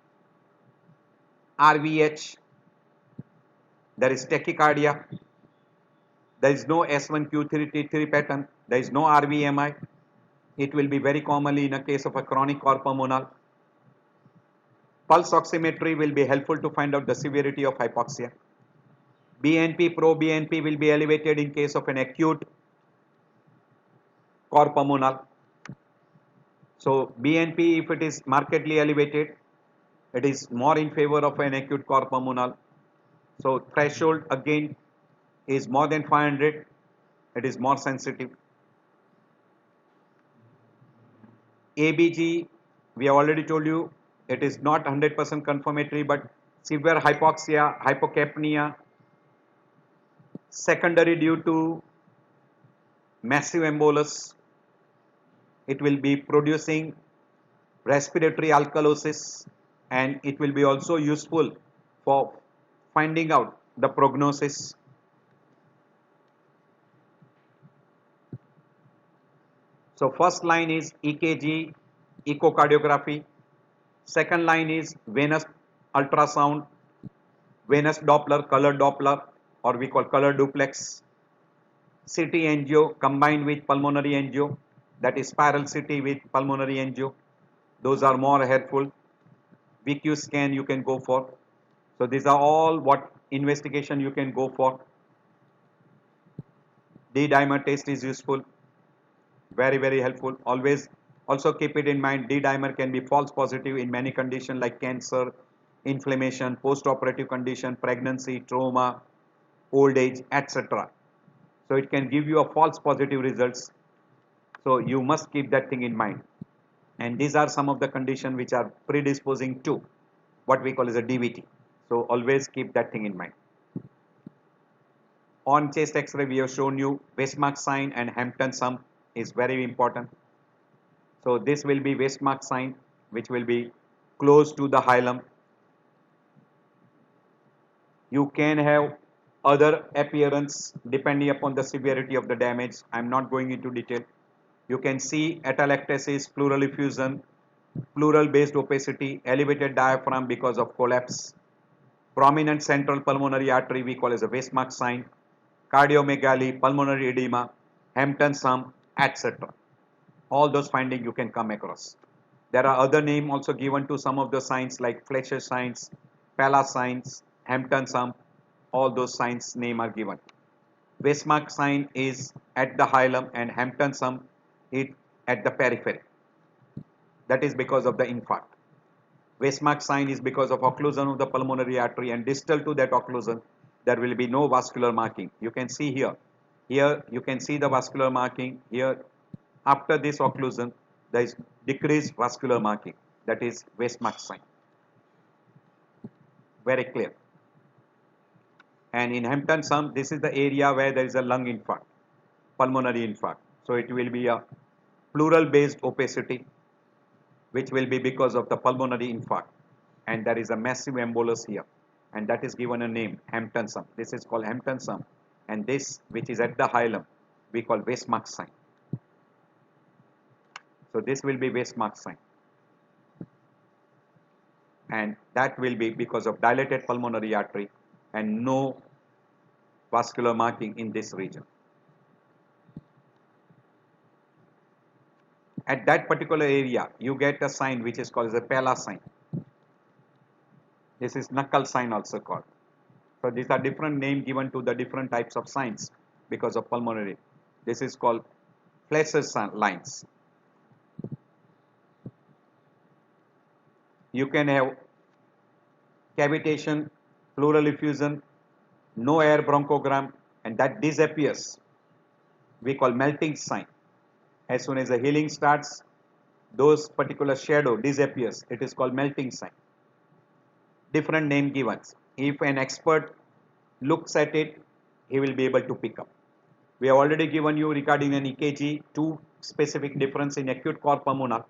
A: RVH, there is tachycardia, there is no S1Q3T3 pattern, there is no RVMI, it will be very commonly in a case of a chronic cor pulmonale. Pulse oximetry will be helpful to find out the severity of hypoxia. BNP, pro-BNP will be elevated in case of an acute cor pulmonale. So BNP, if it is markedly elevated, it is more in favor of an acute cor pulmonale. So threshold again is more than 500, it is more sensitive. ABG, we have already told you, it is not 100% confirmatory, but severe hypoxia, hypocapnia, secondary due to massive embolus. It will be producing respiratory alkalosis, and it will be also useful for finding out the prognosis. So first line is EKG, echocardiography. Second line is venous ultrasound, venous Doppler, color Doppler, or we call color duplex. CT angio combined with pulmonary angio, that is spiral CT with pulmonary angio. Those are more helpful. VQ scan you can go for. So these are all what investigation you can go for. D-dimer test is useful, very helpful. Always also keep it in mind, D-dimer can be false positive in many conditions like cancer, inflammation, post-operative condition, pregnancy, trauma, old age, etc. So it can give you a false positive results. So you must keep that thing in mind. And these are some of the conditions which are predisposing to what we call as a DVT. So always keep that thing in mind. On chest X-ray, we have shown you Westmark sign and Hampton sum is very important. So this will be Westmark sign, which will be close to the hilum. You can have other appearance depending upon the severity of the damage. I am not going into detail. You can see atelectasis, pleural effusion, pleural based opacity, elevated diaphragm because of collapse, prominent central pulmonary artery we call as a Westmark sign, cardiomegaly, pulmonary edema, Hampton sum, etc. All those findings you can come across. There are other names also given to some of the signs like Fletcher signs, Pala signs, Hampton sum, all those signs name are given. Westmark sign is at the hilum and Hampton sum is at the periphery. That is because of the infarct. Westmark sign is because of occlusion of the pulmonary artery, and distal to that occlusion there will be no vascular marking. You can see here. Here you can see the vascular marking. Here after this occlusion there is decreased vascular marking. That is Westmark sign. Very clear. And in Hampton sum, this is the area where there is a lung infarct, pulmonary infarct. So it will be a pleural based opacity, which will be because of the pulmonary infarct, and there is a massive embolus here, and that is given a name, Hampton sum. This is called Hampton sum, and this which is at the hilum we call Westmark sign. So this will be Westmark sign, and that will be because of dilated pulmonary artery and no vascular marking in this region. At that particular area you get a sign which is called as a Pala sign. This is knuckle sign also called. So these are different names given to the different types of signs because of pulmonary. This is called Fletcher lines. You can have cavitation, pleural effusion, no air bronchogram, and that disappears. We call melting sign. As soon as the healing starts, those particular shadow disappears. It is called melting sign. Different name given. If an expert looks at it, he will be able to pick up. We have already given you regarding an EKG two specific difference in acute cor pulmonar.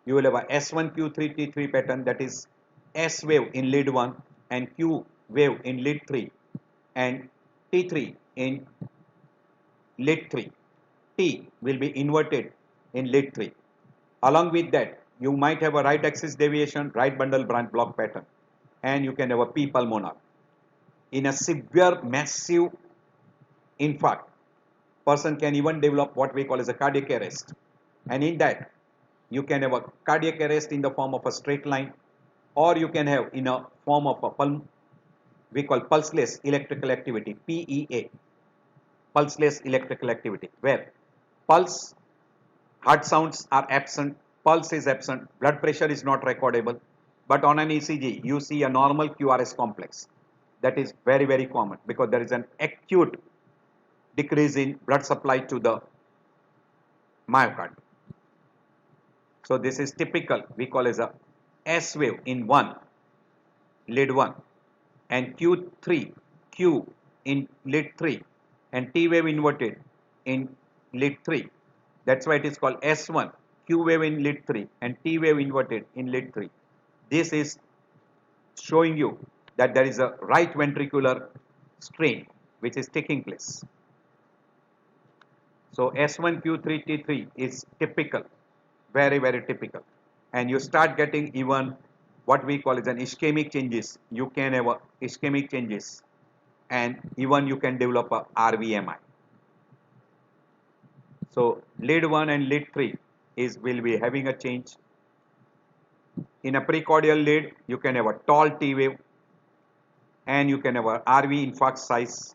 A: You will have a S1Q3 T3 pattern, that is S wave in lead 1 and Q wave in lead 3 and T3 in lead 3. T will be inverted in lead 3. Along with that, you might have a right axis deviation, right bundle branch block pattern, and you can have a P pulmonar. In a severe massive infarct, person can even develop what we call as a cardiac arrest, and in that you can have a cardiac arrest in the form of a straight line, or you can have in a form of a we call pulseless electrical activity, PEA, pulseless electrical activity, where pulse, heart sounds are absent, pulse is absent, blood pressure is not recordable, but on an ECG you see a normal QRS complex. That is very common because there is an acute decrease in blood supply to the myocardium. So this is typical, we call as a S wave in 1, lead 1, and Q in lead 3, and T wave inverted in lead 3. That's why it is called S1, Q wave in lead 3 and T wave inverted in lead 3. This is showing you that there is a right ventricular strain which is taking place. So S1, Q3, T3 is typical, very, very typical. And you start getting even what we call as an ischemic changes. You can have a ischemic changes and even you can develop a RVMI. So lead 1 and lead 3 will be having a change. In a precordial lead, you can have a tall T wave and you can have a RV infarct size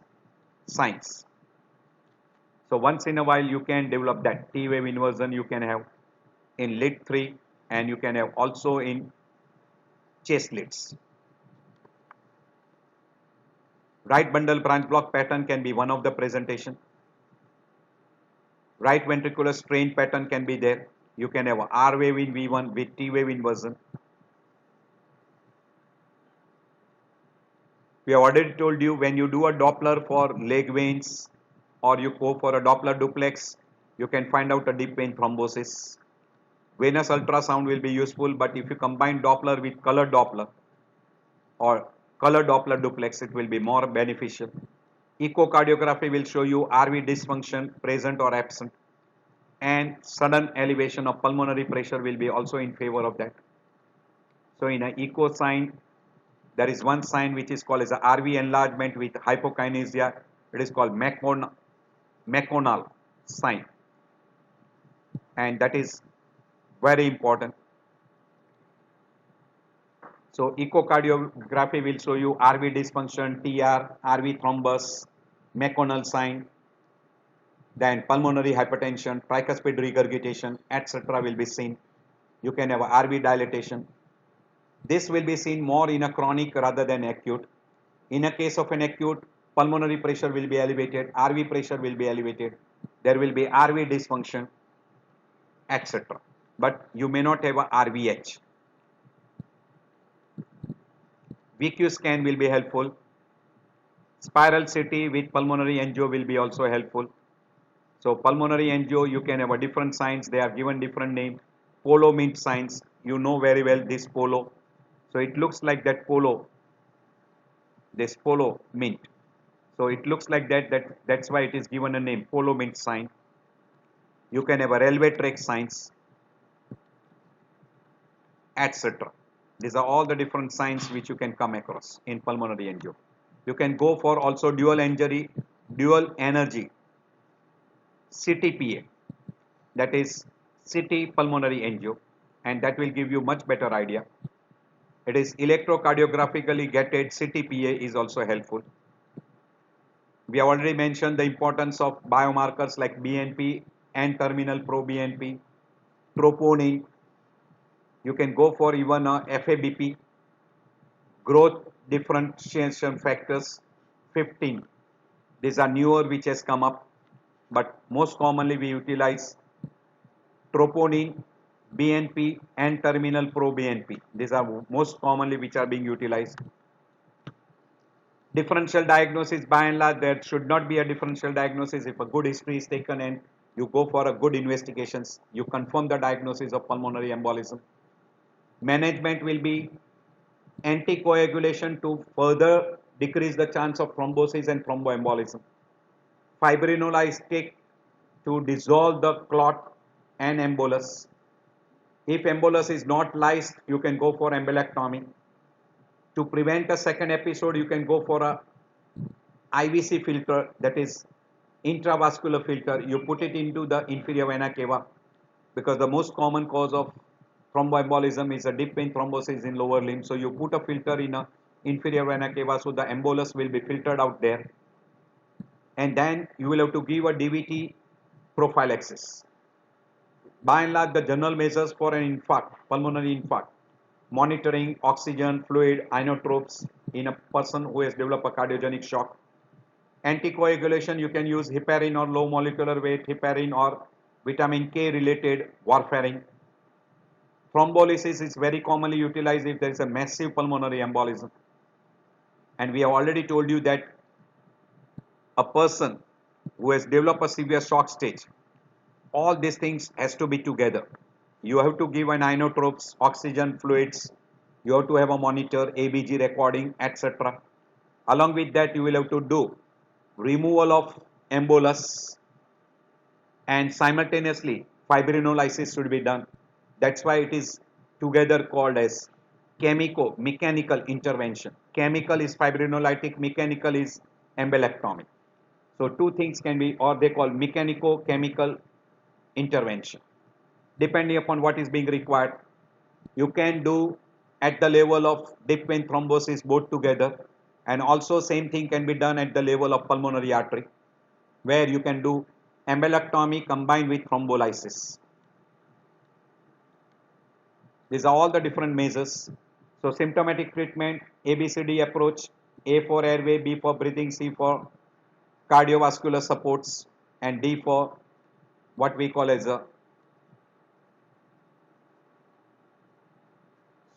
A: signs. So once in a while you can develop that T wave inversion you can have in lead 3 and you can have also in chest leads. Right bundle branch block pattern can be one of the presentation. Right ventricular strain pattern can be there. You can have a R wave in V1 with T wave inversion. We have already told you when you do a Doppler for leg veins or you go for a Doppler duplex, you can find out a deep vein thrombosis. Venous ultrasound will be useful, but if you combine Doppler with color Doppler or color Doppler duplex, it will be more beneficial. Echocardiography will show you RV dysfunction present or absent, and sudden elevation of pulmonary pressure will be also in favor of that. So in an echo sign, there is one sign which is called as a RV enlargement with hypokinesia. It is called McConnell sign, and that is very important. So echocardiography will show you RV dysfunction, TR, RV thrombus, McConnell sign, then pulmonary hypertension, tricuspid regurgitation, etc. will be seen. You can have a RV dilatation. This will be seen more in a chronic rather than acute. In a case of an acute, pulmonary pressure will be elevated, RV pressure will be elevated, there will be RV dysfunction, etc. But you may not have a RVH. VQ scan will be helpful. Spiral CT with pulmonary angio will be also helpful. So pulmonary angio, you can have a different signs. They are given different name. Polo mint signs. You know very well this polo. So it looks like that polo. This polo mint. So it looks like that. That's why it is given a name. Polo mint sign. You can have a railway track signs, etc. These are all the different signs which you can come across in pulmonary angio. You can go for also dual energy CTPA, that is CT pulmonary angio, and that will give you much better idea. It is electrocardiographically gated CTPA is also helpful. We have already mentioned the importance of biomarkers like BNP and terminal pro-BNP, troponin. You can go for even a FABP, growth differentiation factors 15. These are newer which has come up, but most commonly we utilize troponin, BNP and terminal pro-BNP. These are most commonly which are being utilized. Differential diagnosis, by and large, there should not be a differential diagnosis if a good history is taken and you go for a good investigations, you confirm the diagnosis of pulmonary embolism. Management will be anticoagulation to further decrease the chance of thrombosis and thromboembolism. Fibrinola is taken to dissolve the clot and embolus. If embolus is not lysed, you can go for embolectomy. To prevent a second episode, you can go for a IVC filter, that is intravascular filter. You put it into the inferior vena cava because the most common cause of thromboembolism is a deep vein thrombosis in lower limb. So you put a filter in a inferior vena cava, so the embolus will be filtered out there. And then you will have to give a DVT prophylaxis. By and large, the general measures for an infarct, pulmonary infarct, monitoring oxygen, fluid, inotropes in a person who has developed a cardiogenic shock. Anticoagulation, you can use heparin or low molecular weight heparin or vitamin K related warfarin. Thrombolysis is very commonly utilized if there is a massive pulmonary embolism. And we have already told you that a person who has developed a severe shock stage, all these things has to be together. You have to give an inotropes, oxygen fluids, you have to have a monitor, ABG recording, etc. Along with that, you will have to do removal of embolus, and simultaneously fibrinolysis should be done. That's why it is together called as chemico-mechanical intervention. Chemical is fibrinolytic, mechanical is embolectomy. So two things can be, or they call mechanico-chemical intervention. Depending upon what is being required, you can do at the level of deep vein thrombosis both together, and also same thing can be done at the level of pulmonary artery, where you can do embolectomy combined with thrombolysis. These are all the different measures. So symptomatic treatment, ABCD approach, A for airway, B for breathing, C for cardiovascular supports, and D for what we call as a,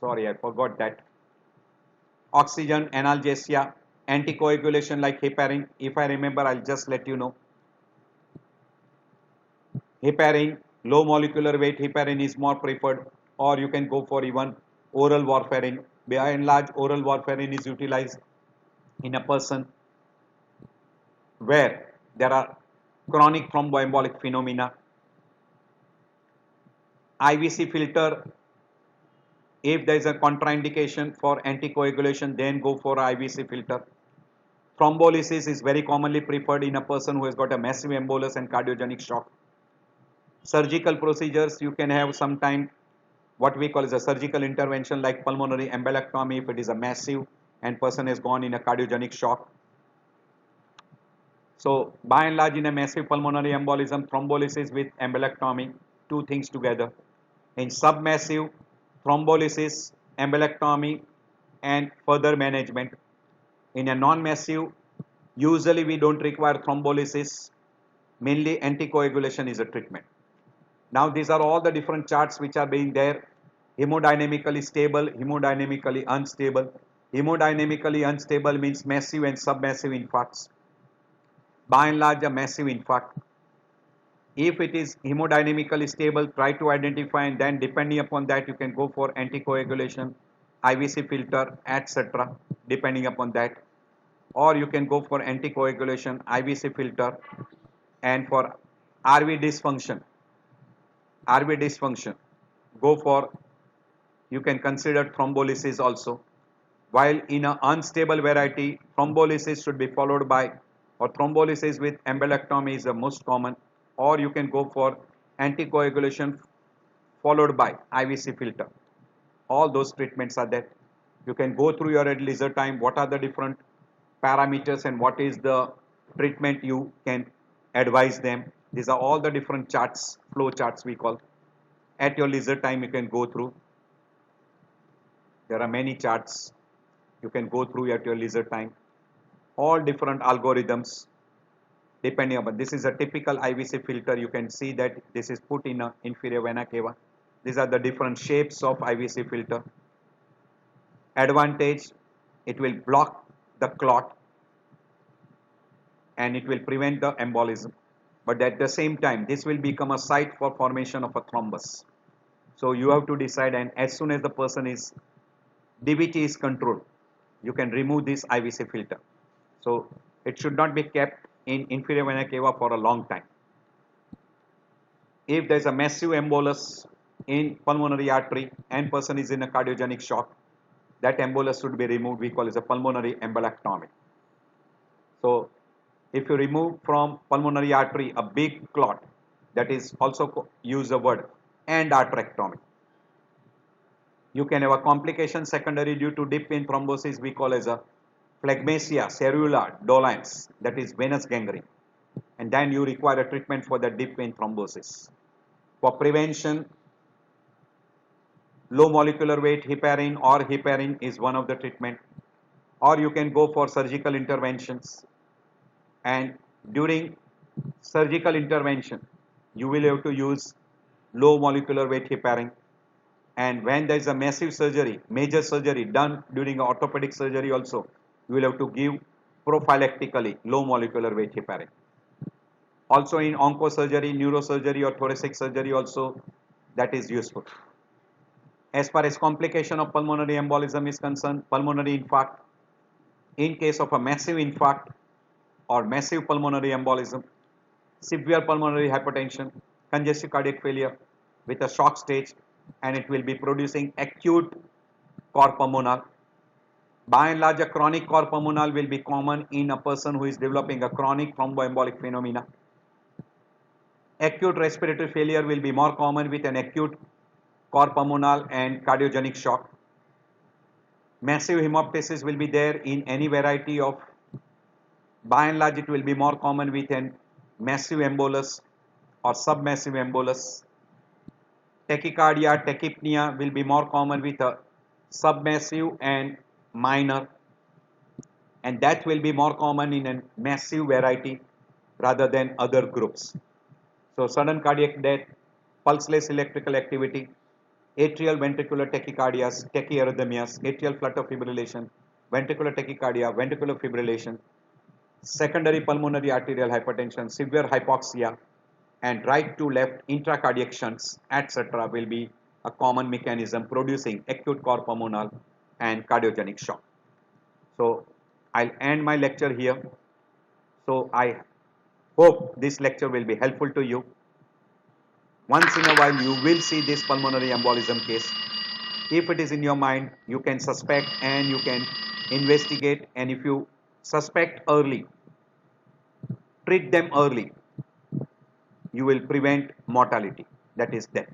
A: sorry I forgot that, oxygen, analgesia, anticoagulation like heparin. If I remember, I'll just let you know. Heparin, low molecular weight heparin is more preferred, or you can go for even oral warfarin. By and large, oral warfarin is utilized in a person where there are chronic thromboembolic phenomena. IVC filter, if there is a contraindication for anticoagulation, then go for IVC filter. Thrombolysis is very commonly preferred in a person who has got a massive embolus and cardiogenic shock. Surgical procedures, you can have sometime what we call as a surgical intervention like pulmonary embolectomy if it is a massive and person has gone in a cardiogenic shock. So by and large, in a massive pulmonary embolism, thrombolysis with embolectomy, two things together. In submassive, thrombolysis, embolectomy, and further management. In a non-massive, usually we don't require thrombolysis, mainly anticoagulation is a treatment. Now these are all the different charts which are being there. Hemodynamically stable, hemodynamically unstable. Hemodynamically unstable means massive and submassive infarcts. By and large, a massive infarct. If it is hemodynamically stable, try to identify, and then depending upon that you can go for anticoagulation, IVC filter, etc. depending upon that, or you can go for anticoagulation, IVC filter, and for RV dysfunction, go for, you can consider thrombolysis also. While in an unstable variety, thrombolysis should be followed by, or thrombolysis with embolectomy is the most common, or you can go for anticoagulation followed by IVC filter. All those treatments are there. You can go through your at leisure time what are the different parameters and what is the treatment you can advise them. These are all the different charts, flow charts we call. At your leisure time you can go through. There are many charts you can go through at your leisure time. All different algorithms depending upon. This is a typical IVC filter. You can see that this is put in a inferior vena cava. These are the different shapes of IVC filter. Advantage, it will block the clot and it will prevent the embolism. But at the same time, this will become a site for formation of a thrombus. So you have to decide, and as soon as the person is, DVT is controlled, you can remove this IVC filter. So it should not be kept in inferior vena cava for a long time. If there is a massive embolus in pulmonary artery and person is in a cardiogenic shock, that embolus should be removed. We call it a pulmonary embolectomy. So if you remove from pulmonary artery a big clot, that is also use the word endarterectomy. You can have a complication secondary due to deep vein thrombosis we call as a phlegmasia cerula dolens, that is venous gangrene, and then you require a treatment for the deep vein thrombosis. For prevention, low molecular weight heparin or heparin is one of the treatment, or you can go for surgical interventions, and during surgical intervention you will have to use low molecular weight heparin, and when there is a massive surgery, major surgery done during orthopedic surgery also, you will have to give prophylactically low molecular weight heparin. Also in oncosurgery, neurosurgery or thoracic surgery also that is useful. As far as complication of pulmonary embolism is concerned, pulmonary infarct, in case of a massive infarct or massive pulmonary embolism, severe pulmonary hypertension, congestive cardiac failure with a shock stage, and it will be producing acute cor pulmonale. By and large, a chronic cor pulmonale will be common in a person who is developing a chronic thromboembolic phenomena. Acute respiratory failure will be more common with an acute cor pulmonale and cardiogenic shock. Massive hemoptysis will be there in any variety of, by and large it will be more common with an massive embolus or submassive embolus. Tachycardia, tachypnea will be more common with a submassive and minor, and that will be more common in a massive variety rather than other groups. So sudden cardiac death, pulseless electrical activity, atrial ventricular tachycardias, tachyarrhythmias, atrial flutter fibrillation, ventricular tachycardia, ventricular fibrillation, secondary pulmonary arterial hypertension, severe hypoxia, and right to left intracardiac shunts, etc. will be a common mechanism producing acute cor pulmonale and cardiogenic shock. So I'll end my lecture here. So I hope this lecture will be helpful to you. Once in a while you will see this pulmonary embolism case. If it is in your mind, you can suspect and you can investigate, and if you suspect early, treat them early, you will prevent mortality, that is death.